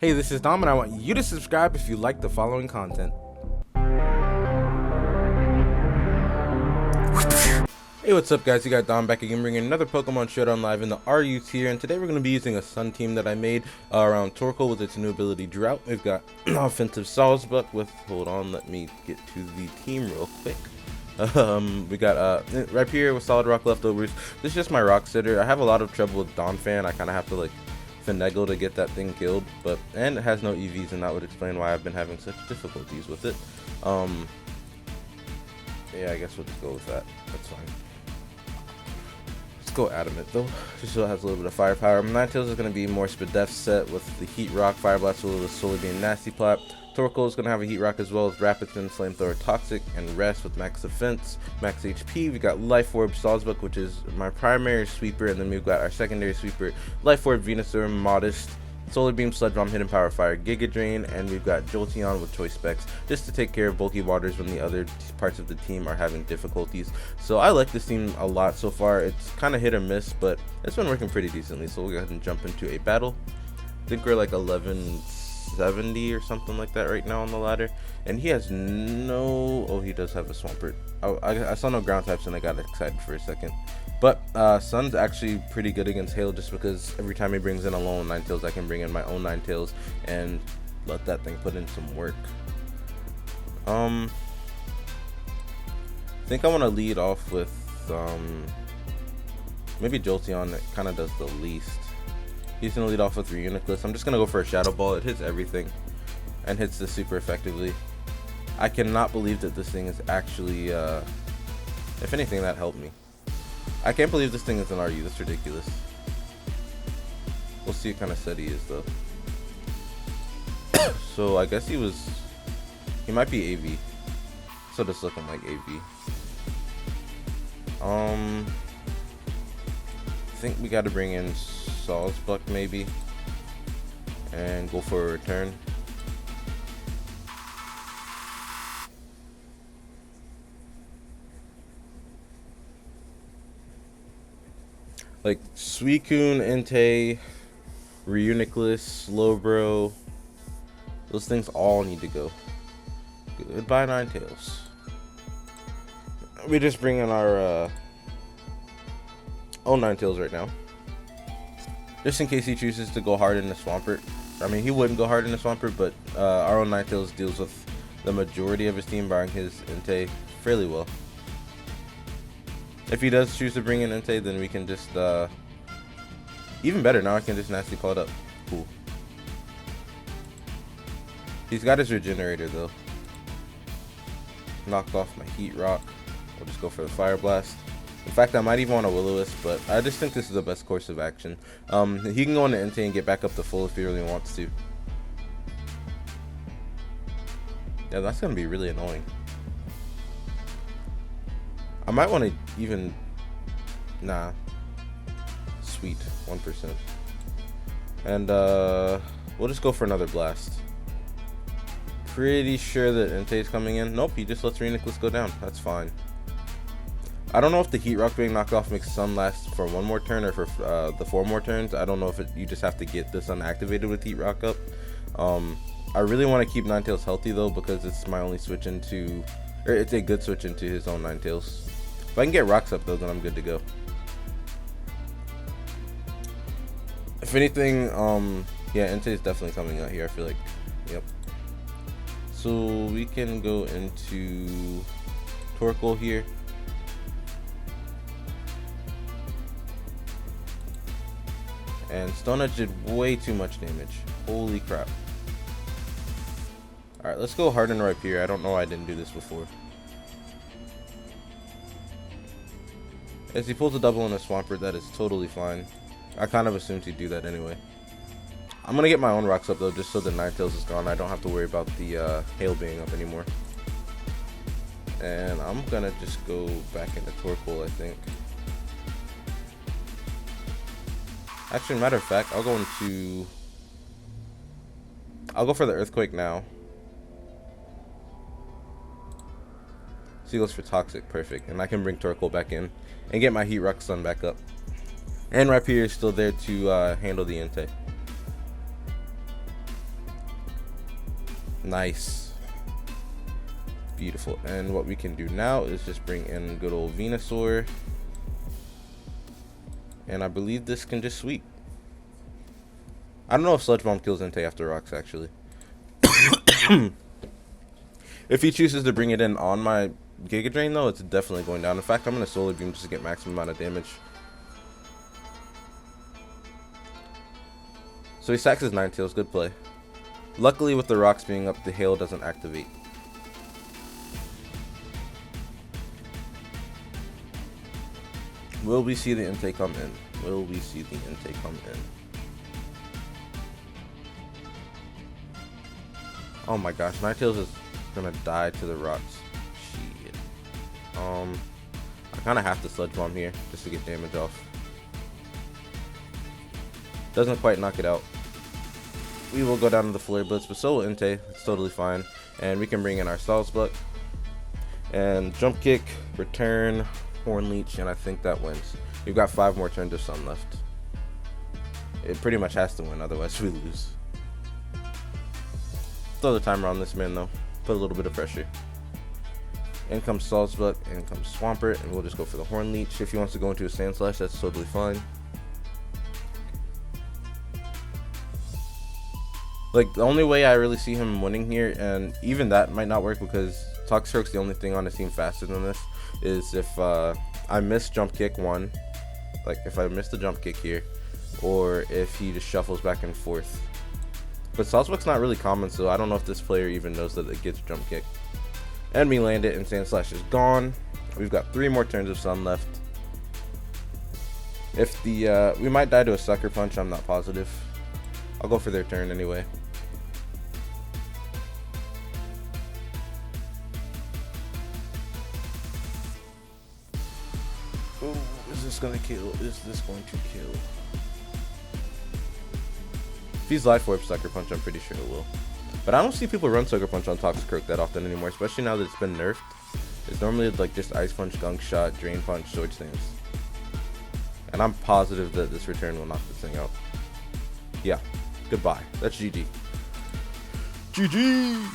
Hey, this is Dom, and I want you to subscribe if you like the following content. Hey, what's up guys, you got Dom back again bringing another Pokemon Showdown live in the RU tier, and today we're going to be using a Sun team that I made around Torkoal with its new ability Drought. We've got offensive Sawsbuck with, hold on, let me get to the team real quick. We got Rapier with Solid Rock leftovers. This is just my Rock Sitter. I have a lot of trouble with Donphan. I kind of have to like finagle to get that thing killed, and it has no EVs, and that would explain why I've been having such difficulties with it. Yeah, I guess we'll just go with that. That's fine. Let's go Adamant though, just so it has a little bit of firepower. Ninetales is going to be more Spadef set with the Heat Rock, Fire Blast will solely be a Nasty Plot. Torkoal is going to have a Heat Rock as well as Rapiton, Flamethrower, Toxic, and Rest with max defense, max HP. We got Life Orb, Sawsbuck, which is my primary sweeper, and then we've got our secondary sweeper, Life Orb, Venusaur, Modest, Solar Beam, Sludge Bomb, Hidden Power, Fire, Giga Drain, and we've got Jolteon with Choice Specs, just to take care of bulky waters when the other parts of the team are having difficulties. So I like this team a lot so far. It's kind of hit or miss, but it's been working pretty decently. So we'll go ahead and jump into a battle. I think we're like 1170 or something like that right now on the ladder, and he has no, oh, he does have a Swampert. I saw no ground types and I got excited for a second, but Sun's actually pretty good against Hail, just because every time he brings in a lone Ninetales, I can bring in my own Ninetales and let that thing put in some work. I think I want to lead off with maybe Jolteon. That kind of does the least. He's going to lead off with Reuniclus. I'm just going to go for a Shadow Ball. It hits everything and hits this super effectively. I cannot believe that this thing is actually, if anything, that helped me. I can't believe this thing is an RU. That's ridiculous. We'll see what kind of set he is, though. So I guess he might be AV. So just looking like AV. I think we got to bring in Sawsbuck maybe and go for a return. Like Suicune, Entei, Reuniclus, Slowbro, those things all need to go. Goodbye Ninetales. We just bring in our own Ninetales right now, just in case he chooses to go hard in the Swampert. I mean, he wouldn't go hard in the Swampert, but our own Ninetales deals with the majority of his team, barring his Entei, fairly well. If he does choose to bring in Entei, then we can just, even better, now I can just Nasty Plot up. Cool. He's got his Regenerator, though. Knocked off my Heat Rock. We'll just go for the Fire Blast. In fact, I might even want a Will-O-Wisp, but I just think this is the best course of action. He can go into Entei and get back up to full if he really wants to. Yeah, that's going to be really annoying. I might want to even, nah, sweet, 1%. And we'll just go for another blast. Pretty sure that Entei's coming in. Nope, he just lets Reuniclus go down. That's fine. I don't know if the Heat Rock being knocked off makes Sun last for one more turn or for the 4 more turns. I don't know if you just have to get this unactivated with Heat Rock up. I really want to keep Ninetales healthy though, because it's my only switch into, or it's a good switch into his own Ninetales. If I can get rocks up though, then I'm good to go. If anything, yeah, Entei is definitely coming out here, I feel like. Yep. So we can go into Torkoal here. And Stone Edge did way too much damage. Holy crap. Alright, let's go Harden right here. I don't know why I didn't do this before. As he pulls a double in a Swampert, that is totally fine. I kind of assumed he'd do that anyway. I'm going to get my own rocks up though, just so the Ninetales is gone. I don't have to worry about the Hail being up anymore. And I'm going to just go back into Torkoal, I think. Actually, matter of fact, I'll go for the Earthquake now. So he goes for Toxic, perfect. And I can bring Torkoal back in and get my Heat Rock Sun back up. And Rapier is still there to handle the Entei. Nice. Beautiful. And what we can do now is just bring in good old Venusaur. And I believe this can just sweep. I don't know if Sludge Bomb kills Entei after rocks, actually. If he chooses to bring it in on my Giga Drain, though, it's definitely going down. In fact, I'm going to Solar Beam just to get maximum amount of damage. So he sacks his Ninetales. Good play. Luckily, with the rocks being up, the hail doesn't activate. Will we see the Entei come in? Will we see the Entei come in? Oh my gosh, Ninetales is gonna die to the rocks. Shit. I kind of have to Sludge Bomb here just to get damage off. Doesn't quite knock it out. We will go down to the Flare Blitz, but so will Entei. It's totally fine. And we can bring in our Salzbuck. And Jump Kick, Return, Horn Leech, and I think that wins. We've got 5 more turns of Sun left. It pretty much has to win, otherwise we lose. Throw the timer on this man though. Put a little bit of pressure. In comes Salzbuck, in comes Swampert, and we'll just go for the Horn Leech. If he wants to go into a Sand Slash, that's totally fine. Like, the only way I really see him winning here, and even that might not work because Toxicroak's the only thing on his team faster than this, is if I miss Jump Kick 1, like if I miss the Jump Kick here, or if he just shuffles back and forth. But Salzbuck's not really common, so I don't know if this player even knows that it gets Jump Kick. And we land it, and Sand Slash is gone. We've got 3 more turns of Sun left. If the we might die to a Sucker Punch, I'm not positive. I'll go for their turn anyway. Oh, is this gonna kill? Is this going to kill? If he's Life Orb Sucker Punch, I'm pretty sure it will. But I don't see people run Sucker Punch on Toxicroak that often anymore, especially now that it's been nerfed. It's normally like just Ice Punch, Gunk Shot, Drain Punch, Swords Dance. And I'm positive that this return will knock this thing out. Yeah, goodbye. That's GG. GG!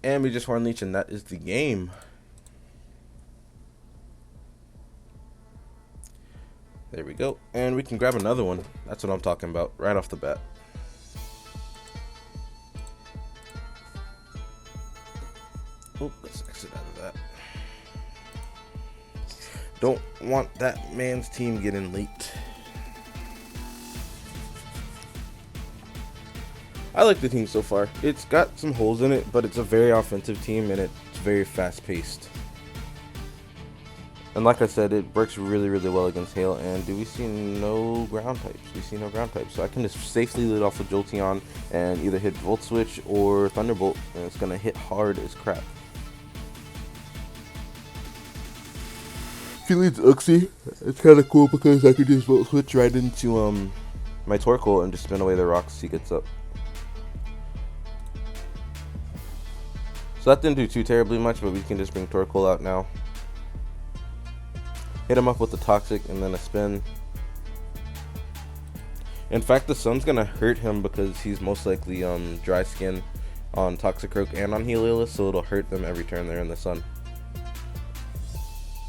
And we just Horn Leech, and that is the game. There we go. And we can grab another one. That's what I'm talking about right off the bat. Oh, let's exit out of that. Don't want that man's team getting leaked. I like the team so far. It's got some holes in it, but it's a very offensive team and it's very fast paced. And like I said, it works really, really well against Hail. And do we see no ground types? We see no ground types. So I can just safely lead off with Jolteon and either hit Volt Switch or Thunderbolt. And it's going to hit hard as crap. If he leads Uxie, it's kind of cool because I could just Volt Switch right into my Torkoal and just spin away the rocks he gets up. So that didn't do too terribly much, but we can just bring Torkoal out now. Hit him up with the Toxic and then a spin. In fact, the Sun's gonna hurt him because he's most likely dry skin on Toxicroak and on Heliolisk, so it'll hurt them every turn they're in the Sun.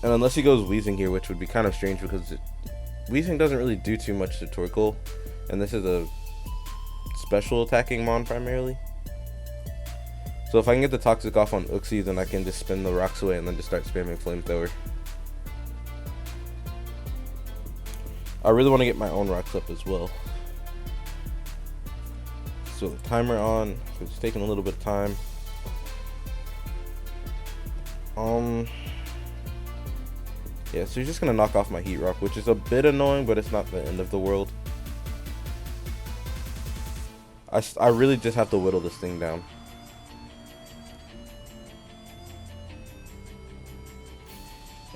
And unless he goes Weezing here, which would be kind of strange because Weezing doesn't really do too much to Torkoal, and this is a special attacking Mon primarily. So if I can get the Toxic off on Uxie, then I can just spin the rocks away and then just start spamming Flamethrower. I really want to get my own rocks up as well. So the timer on, so it's taking a little bit of time. Yeah, so he's just gonna knock off my Heat Rock, which is a bit annoying, but it's not the end of the world. I really just have to whittle this thing down.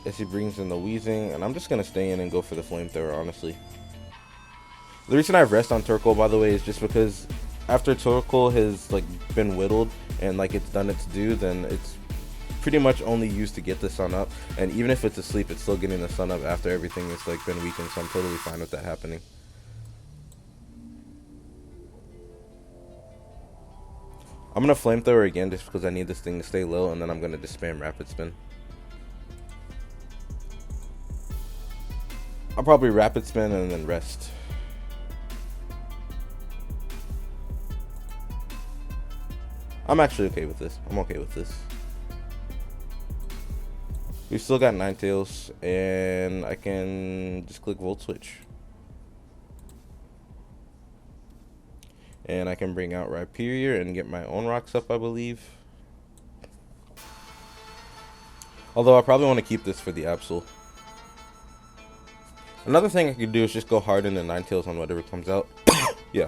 As he brings in the Weezing, and I'm just gonna stay in and go for the Flamethrower, honestly. The reason I have rest on Torkoal, by the way, is just because after Torkoal has like been whittled and like it's done its due, then it's pretty much only used to get the Sun up, and even if it's asleep, it's still getting the Sun up after everything has like been weakened, so I'm totally fine with that happening. I'm gonna flamethrower again just because I need this thing to stay low, and then I'm gonna just spam rapid spin. I'll probably rapid spin and then rest. I'm actually okay with this. I'm okay with this. We've still got Ninetales, and I can just click Volt Switch. And I can bring out Rhyperior and get my own rocks up, I believe. Although I probably want to keep this for the Absol. Another thing I could do is just go hard into Ninetales on whatever comes out. Yeah.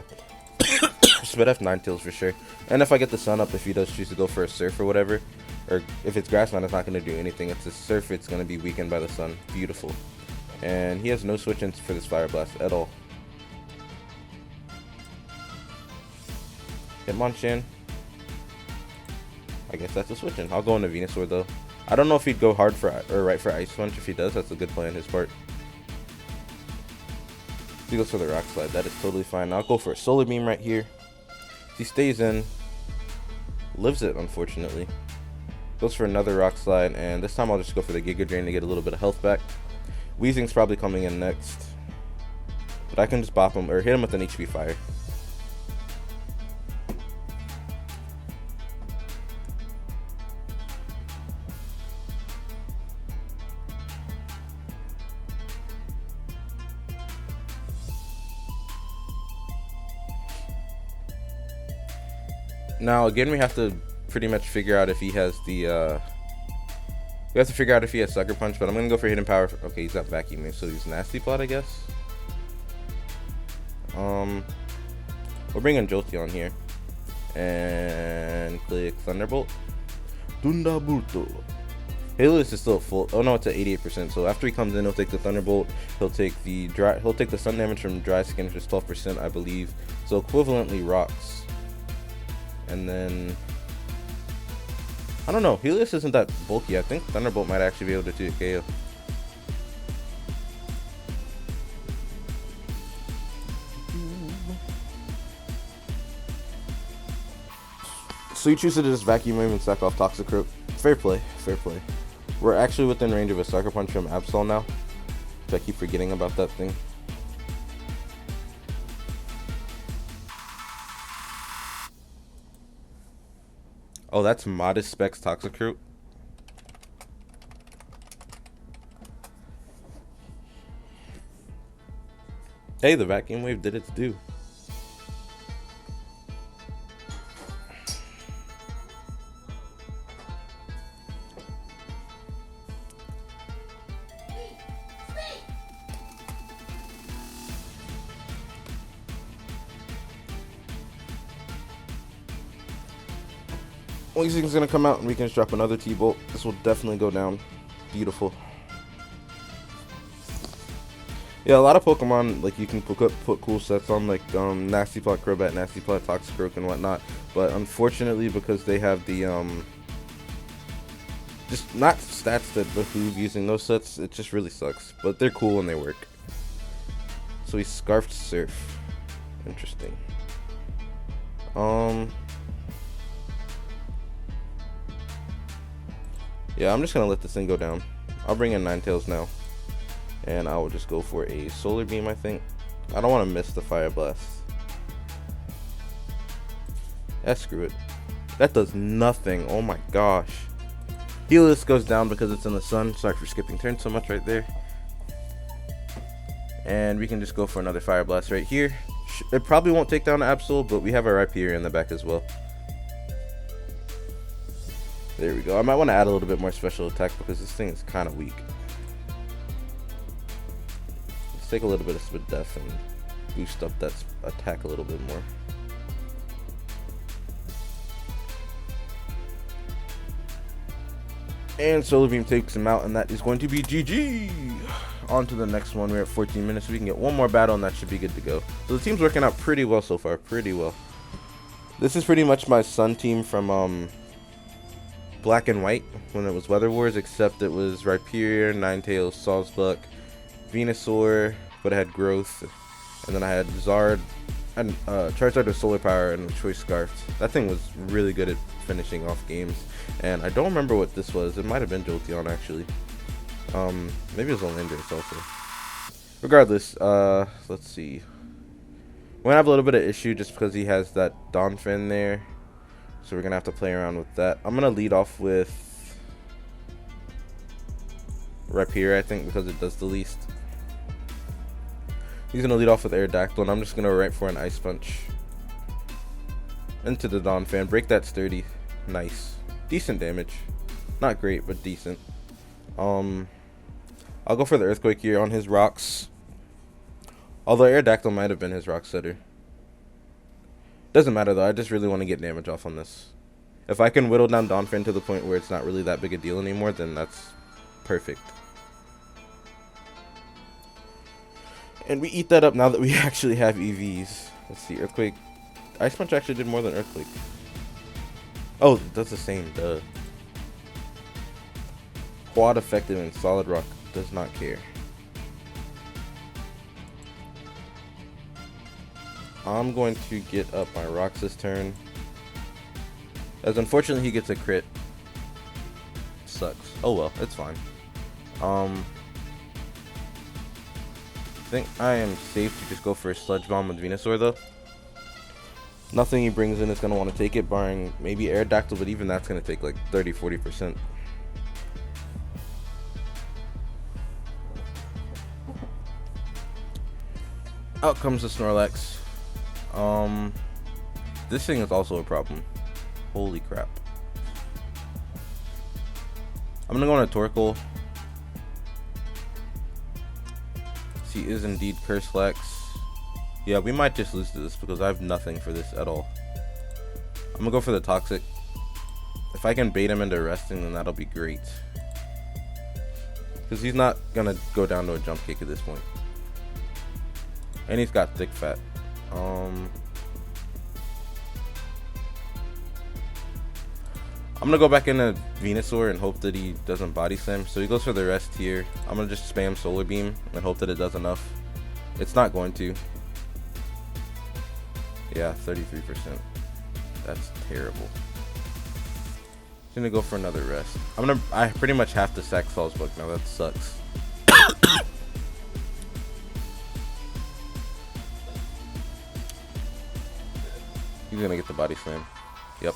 Spit F Ninetales for sure. And if I get the sun up, if he does choose to go for a Surf or whatever, or if it's Grassland, it's not going to do anything. If it's a Surf, it's going to be weakened by the sun. Beautiful. And he has no switch-ins for this Fire Blast at all. Hitmonchan. I guess that's a switch-in. I'll go into Venusaur though. I don't know if he'd go hard for or right for Ice Punch. If he does, that's a good play on his part. If he goes for the Rock Slide, that is totally fine. I'll go for a Solar Beam right here. If he stays in, lives it unfortunately. Goes for another Rock Slide, and this time I'll just go for the Giga Drain to get a little bit of health back. Weezing's probably coming in next, but I can just bop him or hit him with an HP Fire. Now again, we have to pretty much figure out if he has the we have to figure out if he has Sucker Punch, but I'm gonna go for Hidden Power. Okay, he's got Vacuum Wave, so he's Nasty Plot, I guess. We'll bring in Jolteon here and click Thunderbolt. Thunderbolto. Helios is still full. Oh no, it's at 88%. So after he comes in, he'll take the Thunderbolt. He'll take the Sun damage from Dry Skin, which is 12%, I believe. So equivalently rocks. And then I don't know. Helios isn't that bulky. I think Thunderbolt might actually be able to do KO. So you choose to just Vacuum Wave and sack off Toxicroak. Fair play, fair play. We're actually within range of a Sucker Punch from Absol now. So I keep forgetting about that thing. Oh, that's Modest Specs Toxicroak. Hey, the Vacuum Wave did its due. Weezing's gonna come out and we can just drop another T-Bolt. This will definitely go down. Beautiful. Yeah, a lot of Pokemon, like, you can put cool sets on, like Nasty Plot, Crobat, Nasty Plot, Toxicroak, and whatnot. But unfortunately, because they have the just not stats that behoove using those sets, it just really sucks. But they're cool and they work. So he Scarfed Surf. Interesting. Yeah, I'm just gonna let this thing go down. I'll bring in Ninetales now, and I will just go for a Solar Beam. I think I don't want to miss the Fire Blast. Screw it. That does nothing. Oh my gosh. Helios goes down because it's in the sun. Sorry for skipping turns so much right there. And we can just go for another Fire Blast right here. It probably won't take down Absol, but we have our Rhyperior in the back as well. There we go. I might want to add a little bit more special attack because this thing is kind of weak. Let's take a little bit of Speed Def and boost up that attack a little bit more. And Solar Beam takes him out, and that is going to be GG. On to the next one. We're at 14 minutes, so we can get one more battle, and that should be good to go. So the team's working out pretty well so far. Pretty well. This is pretty much my Sun team from Black and White when it was Weather Wars, except it was Rhyperior, Ninetales, Sawsbuck, Venusaur, but it had Growth, and then I had Zard, and Charizard with Solar Power and Choice Scarf. That thing was really good at finishing off games. And I don't remember what this was. It might have been Jolteon actually. Maybe it was Landorus also. Regardless, let's see. We're gonna have a little bit of issue just because he has that Donphin there. So we're gonna have to play around with that. I'm gonna lead off with Rapier, I think, because it does the least. He's gonna lead off with Aerodactyl, and I'm just gonna right for an Ice Punch into the Donphan. Break that sturdy. Nice. Decent damage. Not great, but decent. I'll go for the Earthquake here on his rocks. Although Aerodactyl might have been his rock setter. Doesn't matter though, I just really want to get damage off on this. If I can whittle down Donphin to the point where it's not really that big a deal anymore, then that's perfect. And we eat that up now that we actually have EVs. Let's see, Earthquake. Ice Punch actually did more than Earthquake. Oh, that's the same, duh. Quad effective and Solid Rock does not care. I'm going to get up my rocks this turn. As unfortunately he gets a crit. Sucks. Oh well, it's fine. I think I am safe to just go for a Sludge Bomb with Venusaur though. Nothing he brings in is going to want to take it, barring maybe Aerodactyl, but even that's going to take like 30-40%. Out comes the Snorlax. This thing is also a problem. Holy crap. I'm gonna go on a Torkoal. She is indeed Curselax. Yeah, we might just lose to this because I have nothing for this at all. I'm gonna go for the Toxic. If I can bait him into resting, then that'll be great. Because he's not gonna go down to a Jump Kick at this point. And he's got Thick Fat. I'm gonna go back into Venusaur and hope that he doesn't Body Slam. So he goes for the rest here. I'm gonna just spam Solar Beam and hope that it does enough. It's not going to. Yeah, 33%. That's terrible. He's gonna go for another rest. I pretty much have to sack Salzbug now. That sucks. He's gonna get the Body Slam. Yep.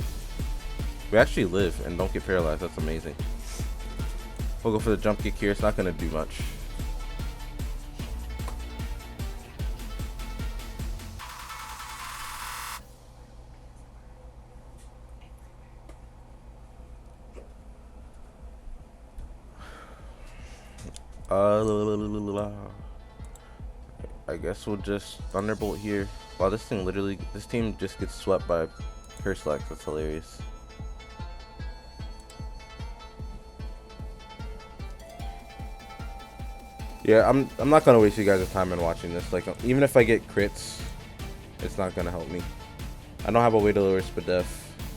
We actually live and don't get paralyzed. That's amazing. We'll go for the Jump Kick here. It's not gonna do much. I guess we'll just Thunderbolt here. Wow, this team just gets swept by Curselax. That's hilarious. Yeah, I'm not gonna waste you guys' time in watching this. Like, even if I get crits, it's not gonna help me. I don't have a way to lower Spadef.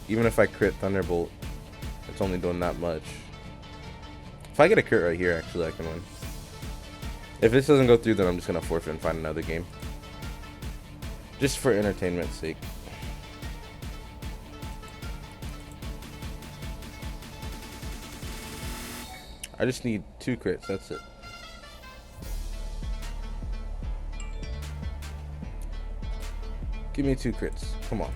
Even if I crit Thunderbolt, it's only doing that much. If I get a crit right here, actually, I can win. If this doesn't go through, then I'm just gonna forfeit and find another game. Just for entertainment's sake. I just need 2 crits, that's it. Give me 2 crits. Come on.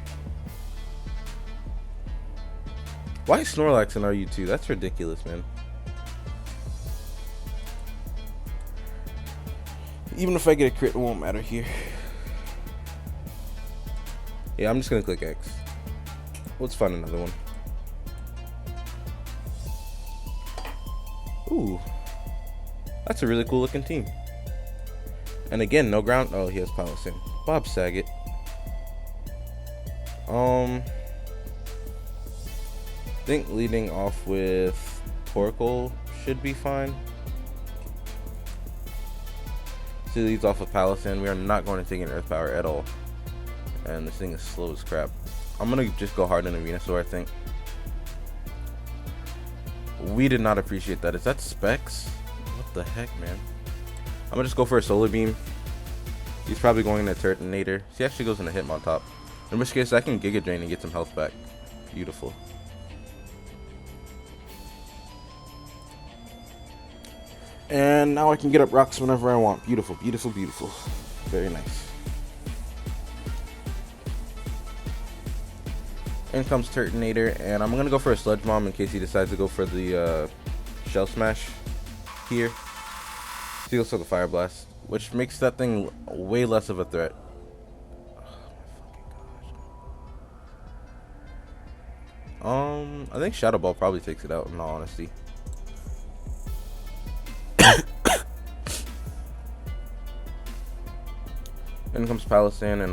Why is Snorlax in RU2? That's ridiculous, man. Even if I get a crit, it won't matter here. Yeah, I'm just gonna click X. Let's find another one. Ooh. That's a really cool looking team. And again, no ground. Oh, he has Pilot Sim. Bob Saget. I think leading off with Torkoal should be fine. So he leads off with Palossand. We are not going to take an Earth Power at all. And this thing is slow as crap. I'm going to just go hard into Venusaur, I think. We did not appreciate that. Is that Specs? What the heck, man? I'm going to just go for a Solar Beam. He's probably going into Turtonator. He actually goes into Hitmontop. In which case, I can Giga Drain and get some health back. Beautiful. And now I can get up rocks whenever I want. Beautiful, beautiful, beautiful. Very nice. In comes Turtonator, and I'm going to go for a Sludge Bomb in case he decides to go for the Shell Smash here. He goes for the Fire Blast, which makes that thing way less of a threat. I think Shadow Ball probably takes it out, in all honesty. In comes Palisand, and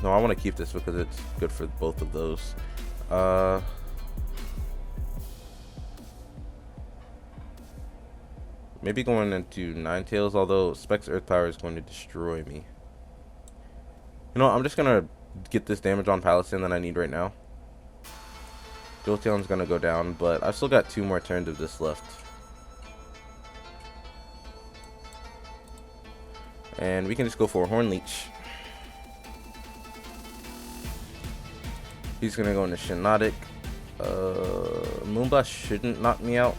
no, I want to keep this because it's good for both of those. Maybe going into Ninetales, although Specs Earth Power is going to destroy me. You know what, I'm just gonna get this damage on Palisand that I need right now. Jolteon's gonna go down, but I've still got 2 more turns of this left. And we can just go for a Horn Leech. He's gonna go into Shiinotic. Moonblast shouldn't knock me out.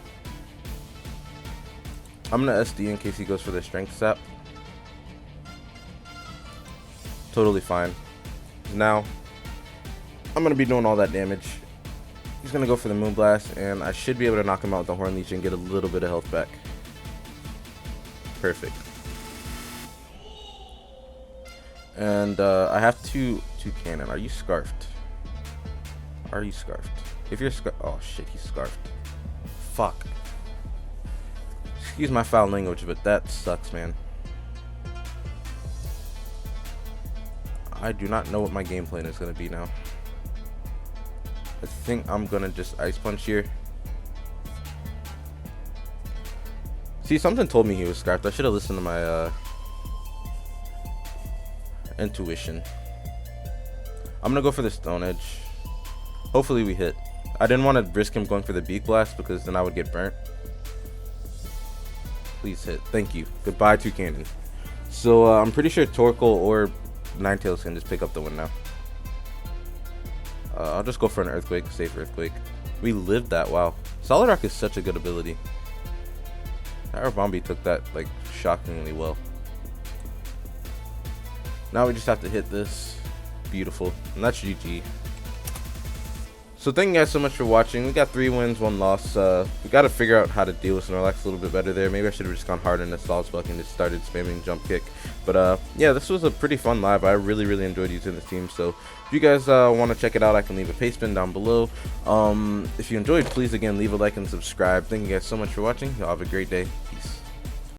I'm gonna SD in case he goes for the Strength Sap. Totally fine. Now, I'm gonna be doing all that damage. He's gonna go for the Moonblast, and I should be able to knock him out with the Horn Leech and get a little bit of health back. Perfect. And I have two cannon. Are you scarfed? Are you scarfed? If you're oh shit, he's scarfed. Fuck. Excuse my foul language, but that sucks, man. I do not know what my game plan is gonna be now. I think I'm gonna just Ice Punch here. See, something told me he was scarfed. I should have listened to my intuition. I'm gonna go for the Stone Edge. Hopefully we hit. I didn't want to risk him going for the Beak Blast because then I would get burnt. Please hit. Thank you. Goodbye, Toucannon. So I'm pretty sure Torkoal or Ninetales can just pick up the win now. I'll just go for an Earthquake, safe Earthquake. We lived that, wow. Solid Rock is such a good ability. Arabombi took that like shockingly well. Now we just have to hit this. Beautiful. And that's GG. So thank you guys so much for watching. We got 3 wins, 1 loss. We got to figure out how to deal with Snorlax a little bit better there. Maybe I should have just gone hard in the Salzbuck and just started spamming Jump Kick. But yeah, this was a pretty fun live. I really enjoyed using this team. So if you guys want to check it out, I can leave a paste bin down below. If you enjoyed, please again leave a like and subscribe. Thank you guys so much for watching. Y'all have a great day. Peace.